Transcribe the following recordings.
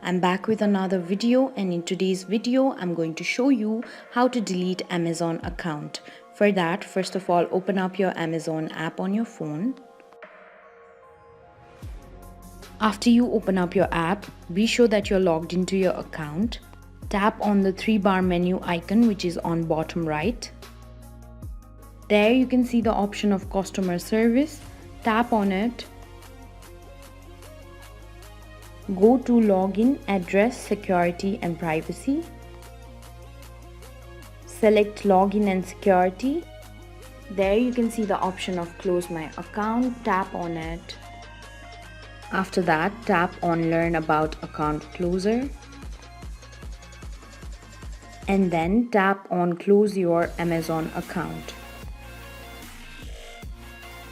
I'm back with another video, and in today's video I'm going to show you how to delete Amazon account. For that, first of all, open up your Amazon app on your phone. After you open up your app, be sure that you're logged into your account. Tap on the 3-bar menu icon which is on bottom right. There you can see the option of customer service. Tap on it. Go to login, address, security and privacy. Select login and security. There you can see the option of close my account. Tap on it. After that, tap on learn about account closer. And then tap on close your Amazon account.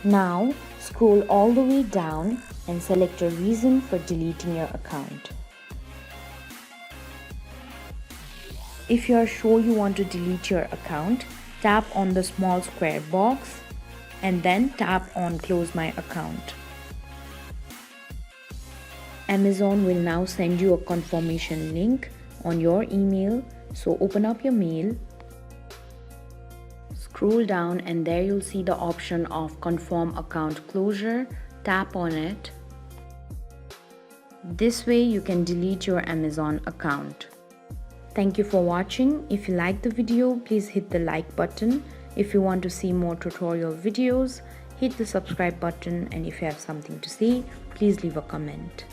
Now scroll all the way down and select a reason for deleting your account. If you are sure you want to delete your account, tap on the small square box and then tap on close my account. Amazon will now send you a confirmation link on your email, so open up your mail. Scroll down and there you'll see the option of confirm account closure. Tap on it. This way you can delete your Amazon account. Thank you for watching. If you liked the video, please hit the like button. If you want to see more tutorial videos, hit the subscribe button, and if you have something to say, please leave a comment.